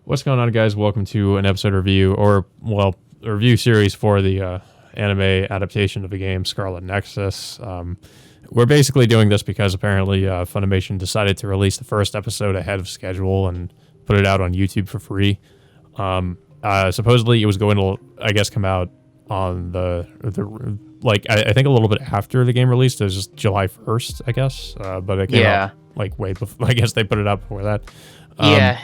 What's going on, guys? Welcome to an episode review, a review series for the anime adaptation of the game Scarlet Nexus. We're basically doing this because apparently Funimation decided to release the first episode ahead of schedule and put it out on YouTube for free. Supposedly, it was going to, I guess, come out on I think a little bit after the game released. It was just July 1st, I guess. But it came out way before. I guess they put it out before that. Yeah.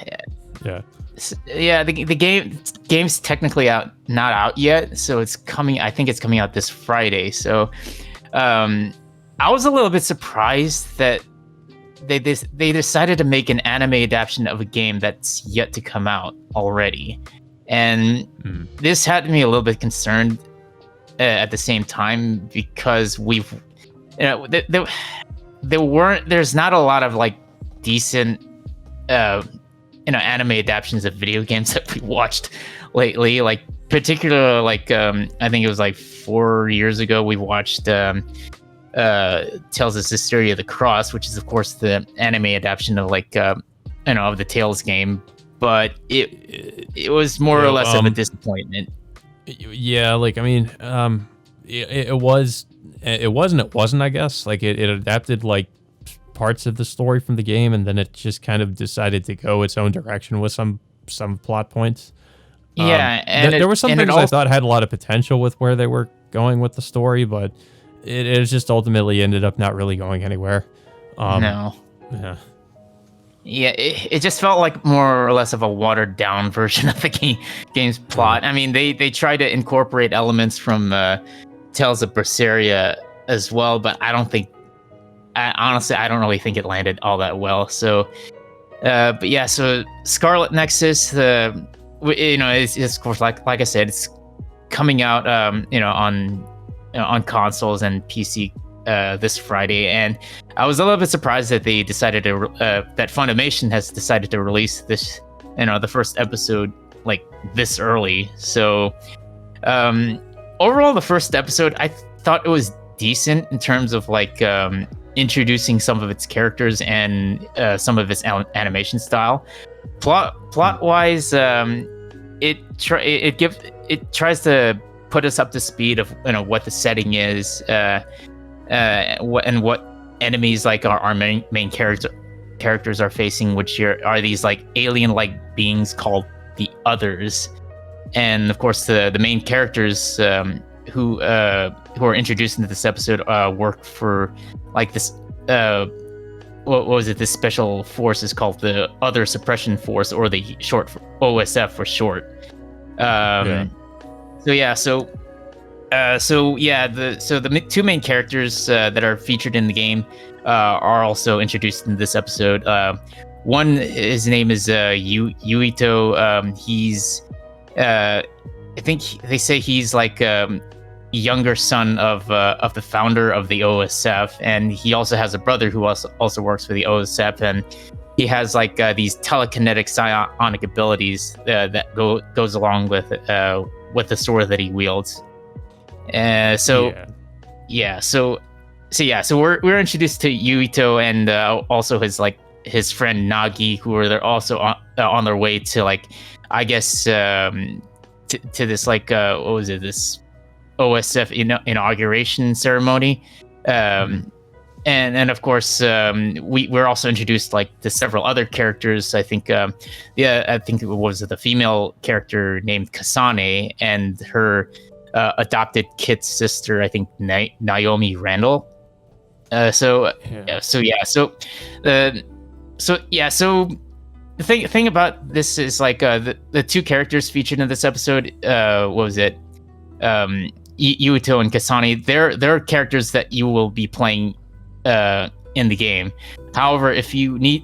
The game's technically not out yet, so it's coming. I think it's coming out this Friday. So, I was a little bit surprised that they decided to make an anime adaptation of a game that's yet to come out already, and this had me a little bit concerned at the same time because there's not a lot of like decent anime adaptations of video games that we watched lately. Like particularly I think it was like 4 years ago we watched Tales of Hysteria of the Cross, which is of course the anime adaptation of of the Tales game, but it was more or less of a disappointment. Yeah, it was and it wasn't, I guess. Like it adapted like parts of the story from the game, and then it just kind of decided to go its own direction with some plot points. And there were some things I thought had a lot of potential with where they were going with the story, but it just ultimately ended up not really going anywhere. No. Yeah. Yeah, it just felt like more or less of a watered down version of the game's plot. I mean, they tried to incorporate elements from Tales of Berseria as well, but honestly, I don't really think it landed all that well. So, so Scarlet Nexus, it's of course like I said, it's coming out, on consoles and PC this Friday, and I was a little bit surprised that they decided to that Funimation has decided to release this, the first episode like this early. So, overall, the first episode I thought it was decent in terms of introducing some of its characters and some of its animation style. Plot wise, it tries to put us up to speed of what the setting is, what enemies our main characters are facing, which are these alien-like beings called the Others, and of course the main characters who are introduced into this episode work for this what was it? This special force is called the Other Suppression Force, or the short for OSF for short. The two main characters that are featured in the game are also introduced in this episode. One, his name is Yuito. He's I think they say he's younger son of the founder of the OSF, and he also has a brother who also works for the OSF, and he has these telekinetic psionic abilities that goes along with the sword that he wields. So we're introduced to Yuito and also his friend Nagi, who are also on their way to I guess to this what was it, this OSF inauguration ceremony, and of course we're also introduced to several other characters. I think I think it was the female character named Kasane and her adopted kid sister, I think Naomi Randall. So the thing about this is the two characters featured in this episode, what was it? Yuito and Kasane, they're characters that you will be playing in the game. However, if you need,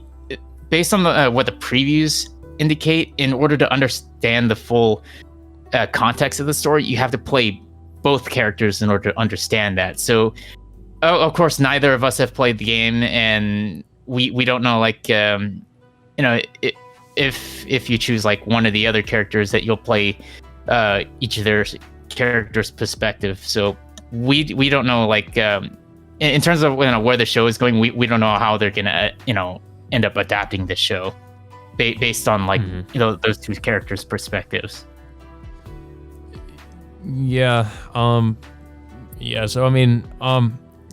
based on what the previews indicate, in order to understand the full context of the story, you have to play both characters in order to understand that. So, of course, neither of us have played the game, and we don't know if you choose one of the other characters that you'll play each of their characters' perspective. So we don't know in terms of where the show is going. We don't know how they're gonna end up adapting the show based on like Mhm. those two characters' perspectives. Yeah. Yeah. So I mean,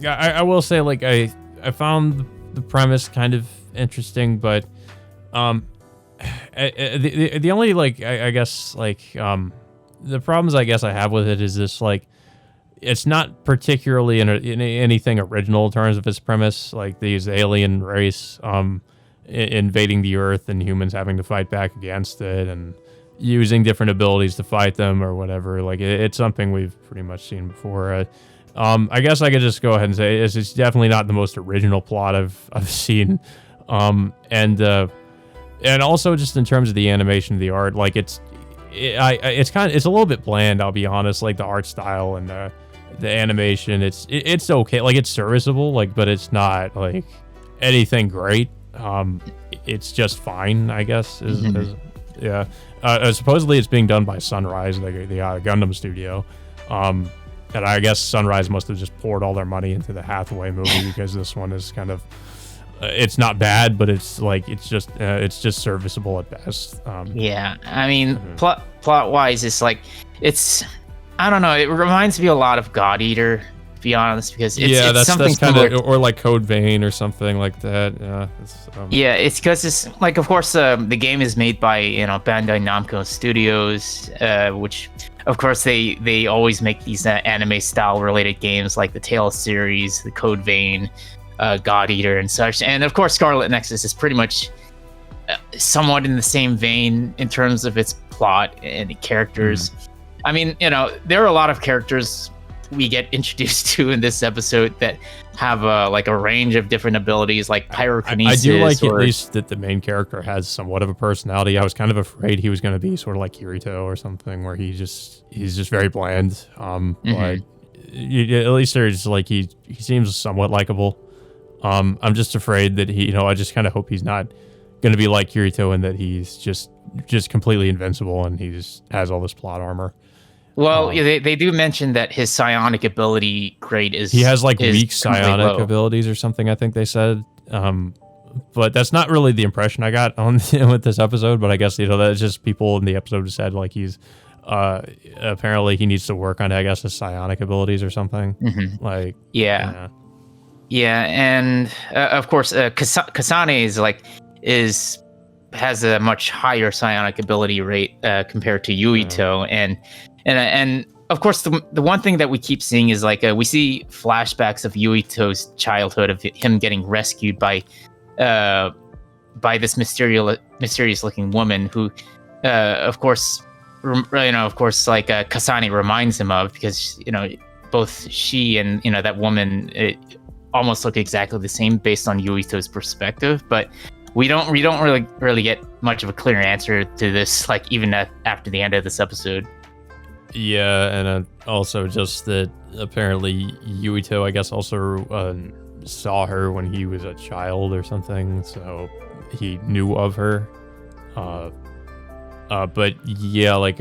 yeah, I will say like I found the premise kind of interesting, but um, the only like I guess like the problems I guess I have with it is this like it's not particularly in anything original in terms of its premise. Like these alien race invading the Earth and humans having to fight back against it and using different abilities to fight them or whatever. Like it's something we've pretty much seen before. I guess I could just go ahead and say it's definitely not the most original plot I've seen. And also just in terms of the animation of the art, like it's a little bit bland. I'll be honest. Like the art style and the animation, it's okay. Like it's serviceable. Like, but it's not like anything great. It's just fine, I guess. Yeah. Supposedly it's being done by Sunrise, the Gundam studio. And I guess Sunrise must have just poured all their money into the Hathaway movie because this one is kind of, it's not bad, but it's just serviceable at best. Yeah, I mean, plot wise, it's I don't know. It reminds me a lot of God Eater, to be honest, because it's something that's kind similar. of, or like Code Vein or something like that. Yeah, It's because it's like, of course, the game is made by Bandai Namco Studios, which of course they always make these anime style related games like the Tales series, the Code Vein, God Eater, and such. And of course, Scarlet Nexus is pretty much somewhat in the same vein in terms of its plot and the characters. I mean, there are a lot of characters we get introduced to in this episode that have like a range of different abilities, like pyrokinesis. I do like at least that the main character has somewhat of a personality. I was kind of afraid he was going to be sort of like Kirito or something, where he's just very bland. But at least there's like he seems somewhat likable. I'm just afraid that I just kind of hope he's not going to be like Kirito and that he's just completely invincible and he just has all this plot armor. Well, they do mention that his psionic ability grade is... He has like weak psionic abilities or something, I think they said. But that's not really the impression I got on with this episode. But I guess, that's just people in the episode said like he's... apparently he needs to work on, I guess, his psionic abilities or something. Like... Yeah, and of course, Kasane has a much higher psionic ability rate compared to Yuito, and of course the one thing that we keep seeing is like we see flashbacks of Yuito's childhood, of him getting rescued by this mysterious looking woman who of course like Kasane reminds him of, because both she and that woman almost look exactly the same based on Yuito's perspective, but we don't really get much of a clear answer to this, like even after the end of this episode. Yeah, and also just that apparently Yuito, I guess, also saw her when he was a child or something, so he knew of her. But yeah, like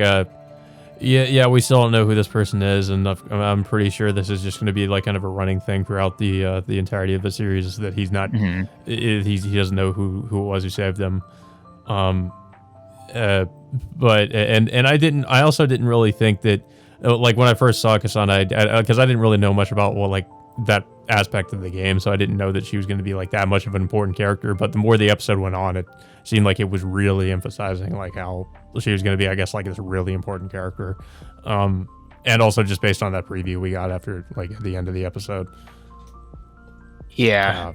we still don't know who this person is, and I'm pretty sure this is just going to be like kind of a running thing throughout the entirety of the series, that he's not, he doesn't know who it was who saved them. But I also didn't really think that, like when I first saw Kasane, because I didn't really know much about like that aspect of the game, so I didn't know that she was going to be like that much of an important character. But the more the episode went on, it seemed like it was really emphasizing like how she was going to be, I guess, like this really important character. And also just based on that preview we got after like at the end of the episode. Yeah.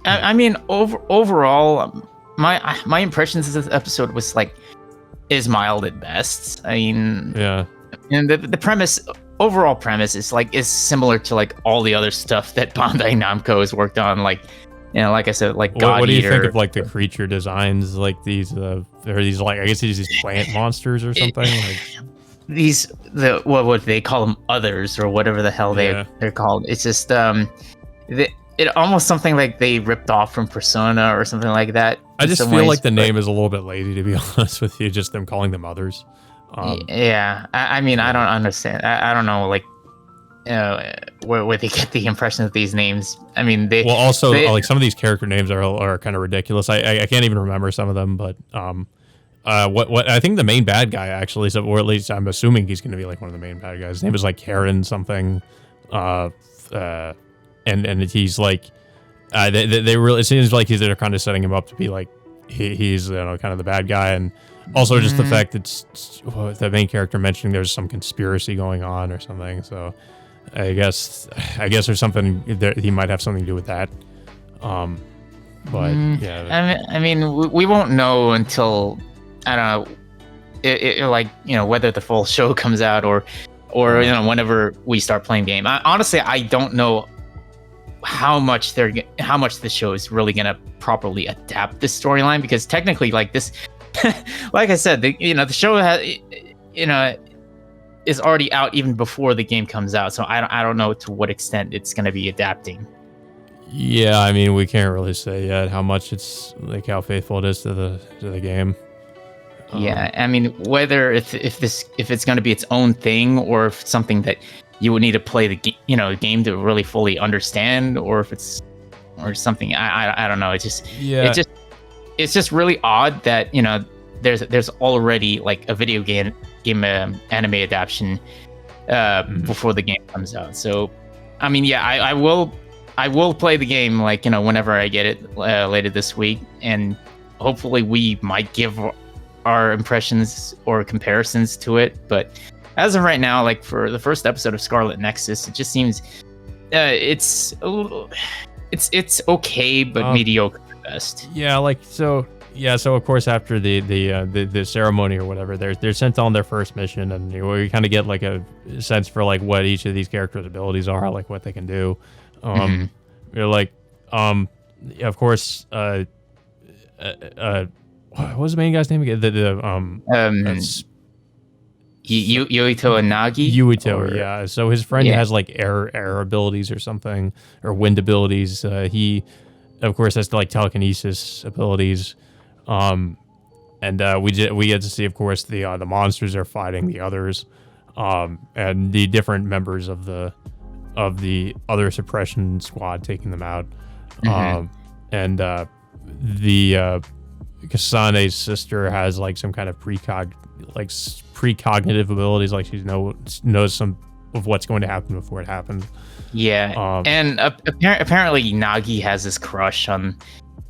I mean, overall, my impressions of this episode was like is mild at best. I mean, yeah. And the overall premise is similar to like all the other stuff that Bandai Namco has worked on. Like, like I said, like God Eater. What do you think of like the creature designs? Like these, like, I guess these plant monsters or something. What they call them, others or whatever the hell they're called. It's just it almost something like they ripped off from Persona or something like that. I just feel like the name is a little bit lazy, to be honest with you. Just them calling them others. I mean, I don't understand. I don't know. Like, where they get the impression of these names. I mean, they Well, also they, like some of these character names are kind of ridiculous. I can't even remember some of them, but what I think the main bad guy actually, so, or at least I'm assuming he's going to be like one of the main bad guys. His name is like Karen something, and he's like, they really, it seems like they're kind of setting him up to be like he's kind of the bad guy, and also just the fact that the main character mentioning there's some conspiracy going on or something. So I guess there's something that he might have something to do with that. But yeah, I mean, we won't know until, I don't know, like, whether the full show comes out or whenever we start playing game. Honestly, I don't know how much the show is really gonna properly adapt this storyline, because technically, like this, like I said, the show has, is already out even before the game comes out. So I don't know to what extent it's gonna be adapting. Yeah, I mean, we can't really say yet how much it's like how faithful it is to the game. Yeah, I mean, whether if it's going to be its own thing, or if it's something that you would need to play the game to really fully understand, or if it's or something, I don't know. It's just really odd that there's already like a video game anime adaptation before the game comes out. So, I mean, yeah, I will play the game like whenever I get it later this week, and hopefully we might give our impressions or comparisons to it. But as of right now, like for the first episode of Scarlet Nexus, it just seems it's okay, but mediocre at best. Yeah, like so of course after the ceremony or whatever, they're sent on their first mission, and we kind of get like a sense for like what each of these characters' abilities are, like what they can do. You're like of course what was the main guy's name again? Yuito and Nagi. Yuito, yeah. So his friend has like air abilities or something, or wind abilities. He, of course, has like telekinesis abilities. And we get to see, of course, the monsters are fighting the others, and the different members of the other suppression squad taking them out. And the Kasane's sister has like some kind of precognitive abilities, like she knows some of what's going to happen before it happens. Yeah, and apparently Nagi has this crush on.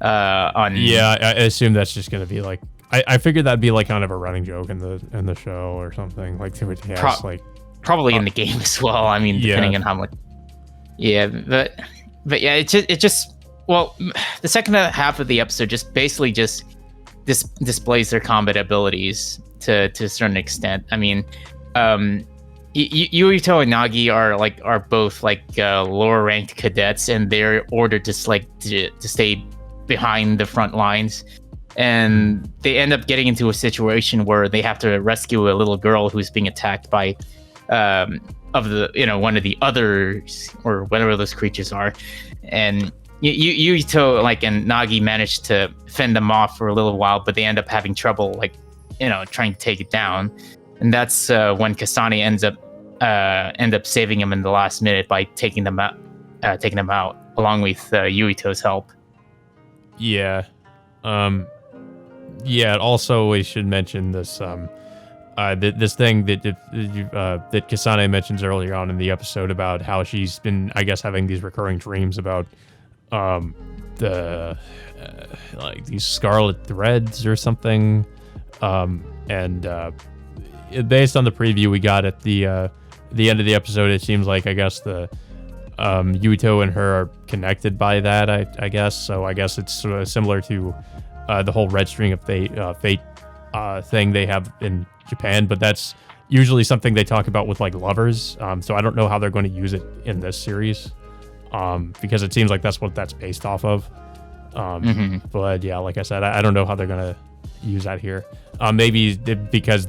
Yeah, I assume that's just going to be like. I figured that'd be like kind of a running joke in the show or something. Like probably in the game as well. I mean, depending on how much. Yeah, but yeah, it just well, the second half of the episode just basically displays their combat abilities to a certain extent. I mean, Yuito and Nagi are both like lower ranked cadets, and they're ordered to stay behind the front lines, and they end up getting into a situation where they have to rescue a little girl who's being attacked by one of the others, or whatever those creatures are, and Yuito and Nagi managed to fend them off for a little while, but they end up having trouble trying to take it down, and that's when Kasane ends up saving him in the last minute by taking them out along with Yuito's help. Yeah. Also, we should mention this this thing that Kasane mentions earlier on in the episode about how she's been, I guess, having these recurring dreams about like these scarlet threads or something, and based on the preview we got at the end of the episode, it seems like, I guess, the Yuito and her are connected by that, I guess. So I guess it's sort of similar to the whole red string of fate thing they have in Japan, but that's usually something they talk about with like lovers. So I don't know how they're going to use it in this series, because it seems like that's what that's based off of. But yeah, like I said, I don't know how they're going to use that here. Maybe because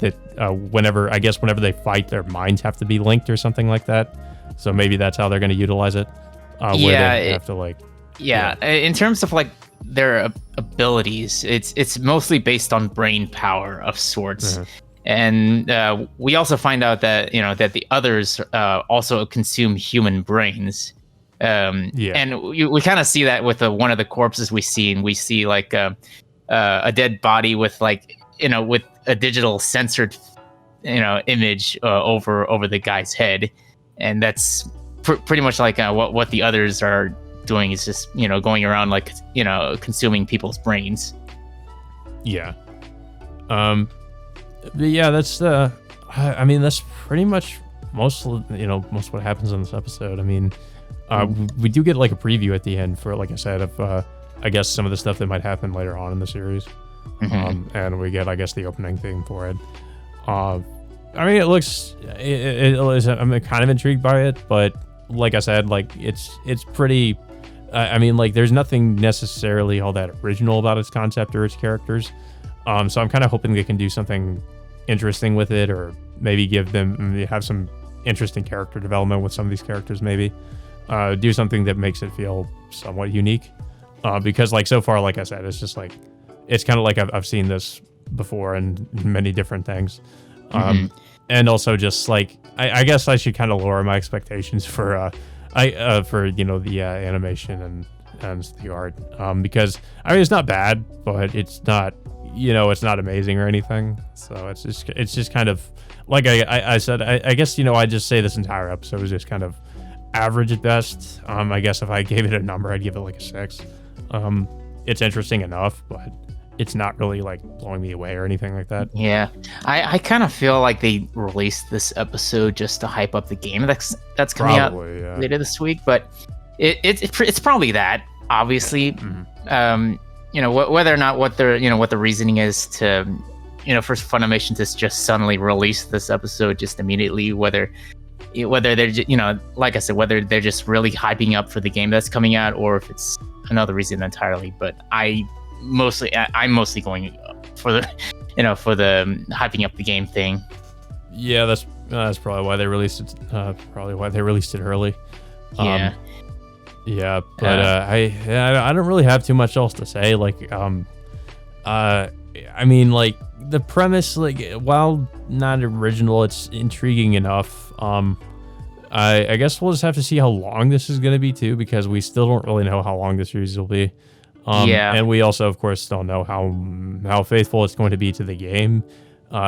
whenever they fight, their minds have to be linked or something like that. So maybe that's how they're going to utilize it. Where they have to in terms of like their abilities, it's mostly based on brain power of sorts. And we also find out that that the others also consume human brains. And we kind of see that with one of the corpses we see, and we see like a dead body with like with a digital censored image over the guy's head, and that's pretty much like what the others are doing, is just going around like consuming people's brains. Yeah. But yeah, that's I mean, that's pretty much most what happens in this episode. I mean, we do get like a preview at the end for, like I said, of I guess some of the stuff that might happen later on in the series. And we get, I guess, the opening theme for it. I mean, it looks, I'm kind of intrigued by it, but like I said, like it's pretty, I mean, like there's nothing necessarily all that original about its concept or its characters. So I'm kind of hoping they can do something interesting with it, or maybe have some interesting character development with some of these characters, maybe do something that makes it feel somewhat unique. Because like so far, like I said, it's just like, it's kind of like I've seen this before in many different things. And also just like, I guess I should kind of lower my expectations for the animation and the art, because I mean, it's not bad, but it's not, it's not amazing or anything. So it's just kind of like I said, I guess, I just say this entire episode was just kind of average at best. I guess if I gave it a number, I'd give it like a 6. It's interesting enough, but it's not really like blowing me away or anything like that. Yeah, I kind of feel like they released this episode just to hype up the game that's coming out later this week. But it's probably that, obviously. Whether or not what the reasoning is to for Funimation to just suddenly release this episode just immediately, whether they're like I said, whether they're just really hyping up for the game that's coming out, or if it's another reason entirely. But I'm mostly going for the hyping up the game thing. Yeah, that's probably why they released it. Probably why they released it early. Yeah, but I don't really have too much else to say. Like, I mean, like the premise, like while not original, it's intriguing enough. I guess we'll just have to see how long this is going to be too, because we still don't really know how long the series will be. And we also, of course, don't know how faithful it's going to be to the game.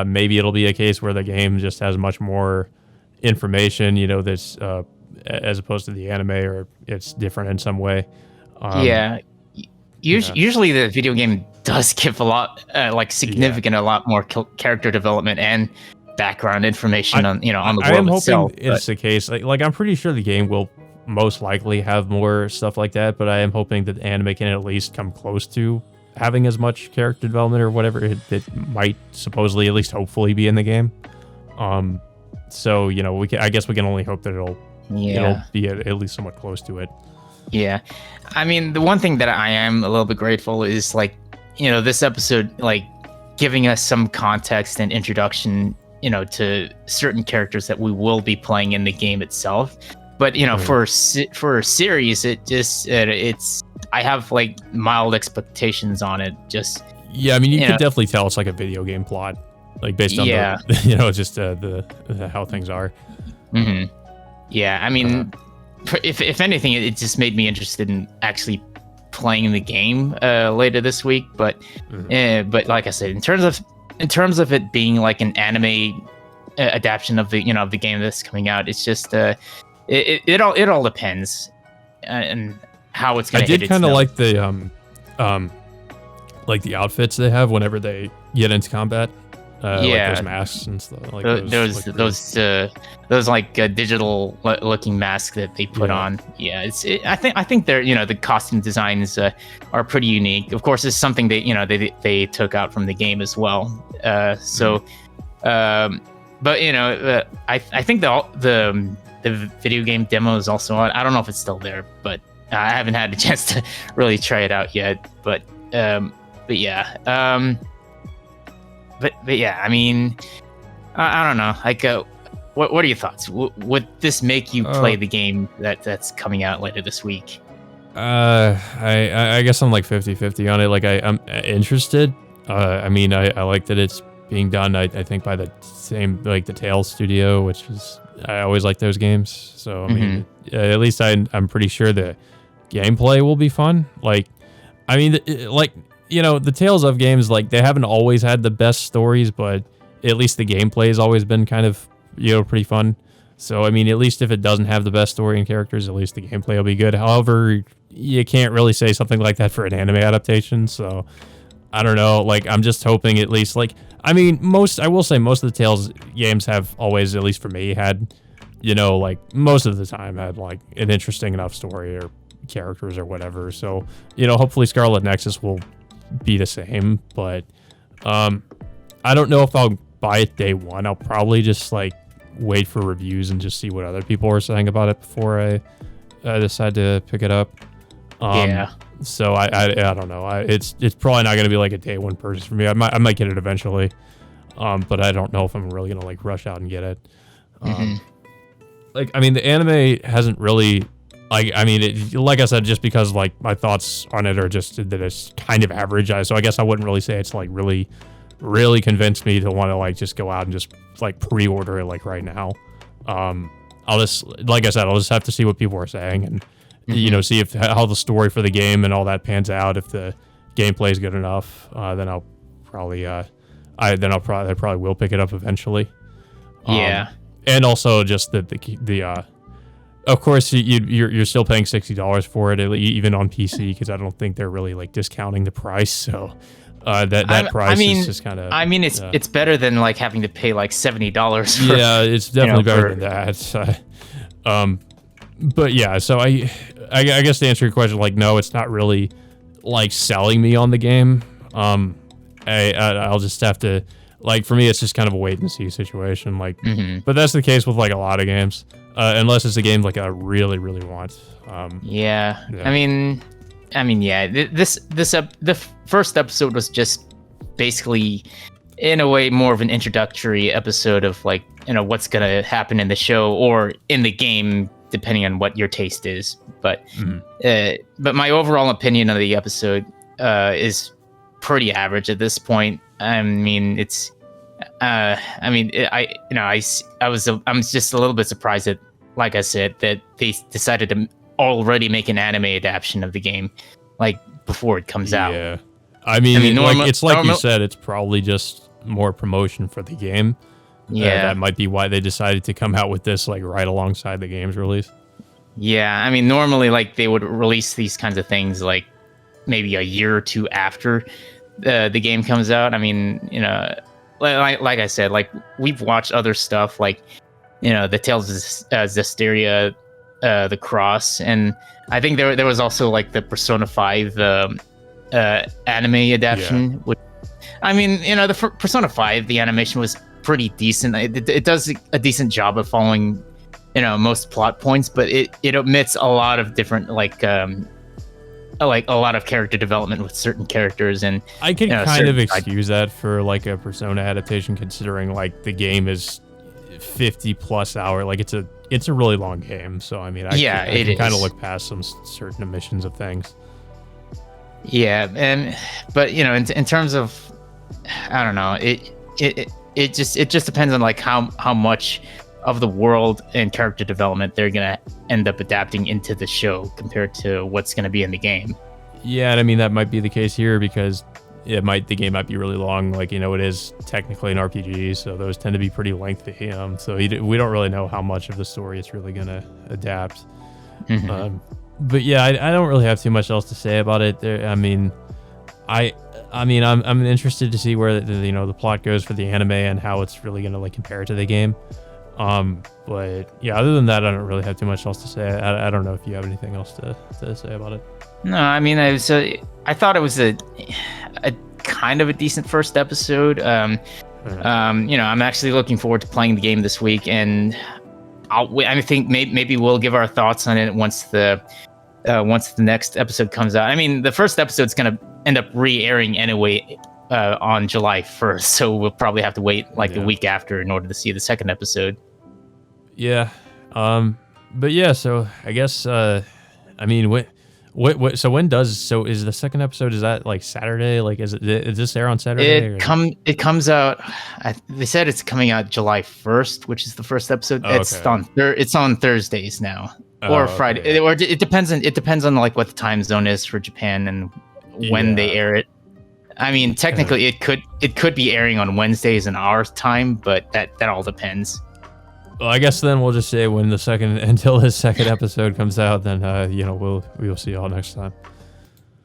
Maybe it'll be a case where the game just has much more information, that's as opposed to the anime, or it's different in some way. Usually the video game does give a lot, significant, a lot more character development and background information on the world itself. I am hoping it's the case. Like I'm pretty sure the game will most likely have more stuff like that, but I am hoping that the anime can at least come close to having as much character development or whatever it might supposedly, at least hopefully, be in the game. So I guess we can only hope that it'll be at least somewhat close to it. Yeah, I mean, the one thing that I am a little bit grateful is this episode giving us some context and introduction to certain characters that we will be playing in the game itself. But for a series, it's I have mild expectations on it. Just I mean, you could definitely tell it's like a video game plot, based on the, just the how things are. Yeah, I mean, if anything, it just made me interested in actually playing the game later this week. But like I said, in terms of it being like an anime adaptation of the the game that's coming out, it's just it all depends and how it's going to hit. I did kind of like the outfits they have whenever they get into combat. Like those masks and stuff. Like those digital looking masks that they put on. Yeah, I think they're the costume designs are pretty unique. Of course, it's something that they took out from the game as well. But I think the video game demo is also on. I don't know if it's still there, but I haven't had a chance to really try it out yet. But yeah. But yeah, I mean, I don't know. What are your thoughts? Would this make you play the game that's coming out later this week? I guess I'm 50-50 on it. I'm interested. I mean, I like that it's being done, I think, by the same, like, the Tales studio, which is, I always like those games. So, I mean, at least I'm pretty sure the gameplay will be fun. Like, I mean, like, you know, the Tales of games, like, they haven't always had the best stories, but at least the gameplay has always been kind of, you know, pretty fun. So, I mean, at least if it doesn't have the best story and characters, at least the gameplay will be good. However, you can't really say something like that for an anime adaptation. So, I don't know. Like, I'm just hoping at least, like, I mean, I will say most of the Tales games have always, at least for me, had, you know, like, most of the time had, like, an interesting enough story or characters or whatever. So, you know, hopefully Scarlet Nexus will be the same. But, I don't know if I'll buy it day one. I'll probably just, like, wait for reviews and just see what other people are saying about it before I decide to pick it up. Yeah. So I don't know. It's probably not going to be like a day one purchase for me. I might get it eventually, but I don't know if I'm really going to like rush out and get it. Like, I mean, the anime hasn't really, like, I mean, like I said, just because like my thoughts on it are just that it's kind of average. So I guess I wouldn't really say it's like really convinced me to want to like just go out and just like pre-order it like right now. I'll just, like I said, I'll just have to see what people are saying and you know, see how the story for the game and all that pans out. If the gameplay is good enough, then I'll probably I probably will pick it up eventually. Yeah. And also just the of course you're still paying $60 for it even on PC, because I don't think they're really like discounting the price. So that price is just kind of. I mean, it's better than like having to pay like $70. Yeah, it's definitely better than that. But yeah, so I guess to answer your question, like, no, it's not really like selling me on the game. I'll just have to, like, for me, it's just kind of a wait and see situation. Like, but that's the case with like a lot of games, unless it's a game like I really want. Yeah. I mean, yeah. The first episode was just basically, in a way, more of an introductory episode of like, you know, what's gonna happen in the show or in the game, depending on what your taste is. But my overall opinion of the episode is pretty average at this point. I mean, it's I'm just a little bit surprised that, like I said, that they decided to already make an anime adaptation of the game like before it comes out. Yeah. I mean it's like you said, it's probably just more promotion for the game. Yeah, that might be why they decided to come out with this like right alongside the game's release. Yeah, I mean, normally like they would release these kinds of things like maybe a year or two after the game comes out. I mean, you know, like I said, like we've watched other stuff like, you know, the Tales of Zestiria, the Cross, and I think there was also like the Persona 5 anime adaptation. Yeah. Which, I mean, you know, the Persona 5, the animation was pretty decent. It does a decent job of following, you know, most plot points, but it omits a lot of different like a lot of character development with certain characters. And I can kind of excuse that for like a Persona adaptation, considering like the game is 50 plus hour. Like it's a really long game, so I mean, I can kind of look past some certain omissions of things. Yeah, but you know, in terms of, I don't know, it just depends on like how much of the world and character development they're gonna end up adapting into the show compared to what's gonna be in the game. Yeah, and I mean that might be the case here because the game might be really long. Like, you know, it is technically an RPG, so those tend to be pretty lengthy. So we don't really know how much of the story it's really gonna adapt. But yeah, I don't really have too much else to say about it. I'm interested to see where the plot goes for the anime and how it's really gonna like compare to the game. But yeah, other than that, I don't really have too much else to say. I don't know if you have anything else to say about it. No, I mean, I thought it was a kind of a decent first episode. You know, I'm actually looking forward to playing the game this week, and I think maybe we'll give our thoughts on it once the next episode comes out. I mean, the first episode's gonna end up re-airing anyway on July 1st, so we'll probably have to wait like the week after in order to see the second episode. Yeah. But yeah, so I guess I mean, So is the second episode, is that like Saturday? Like, is this air on Saturday? It comes out. They said it's coming out July 1st, which is the first episode. Oh, okay. It's on Thursdays now, Oh, or okay, Friday, yeah. or it depends on like what the time zone is for Japan and when they Yeah. air it. I mean, technically, it could be airing on Wednesdays in our time, but that all depends. Well, I guess then we'll just say until his second episode comes out, then we'll see y'all next time.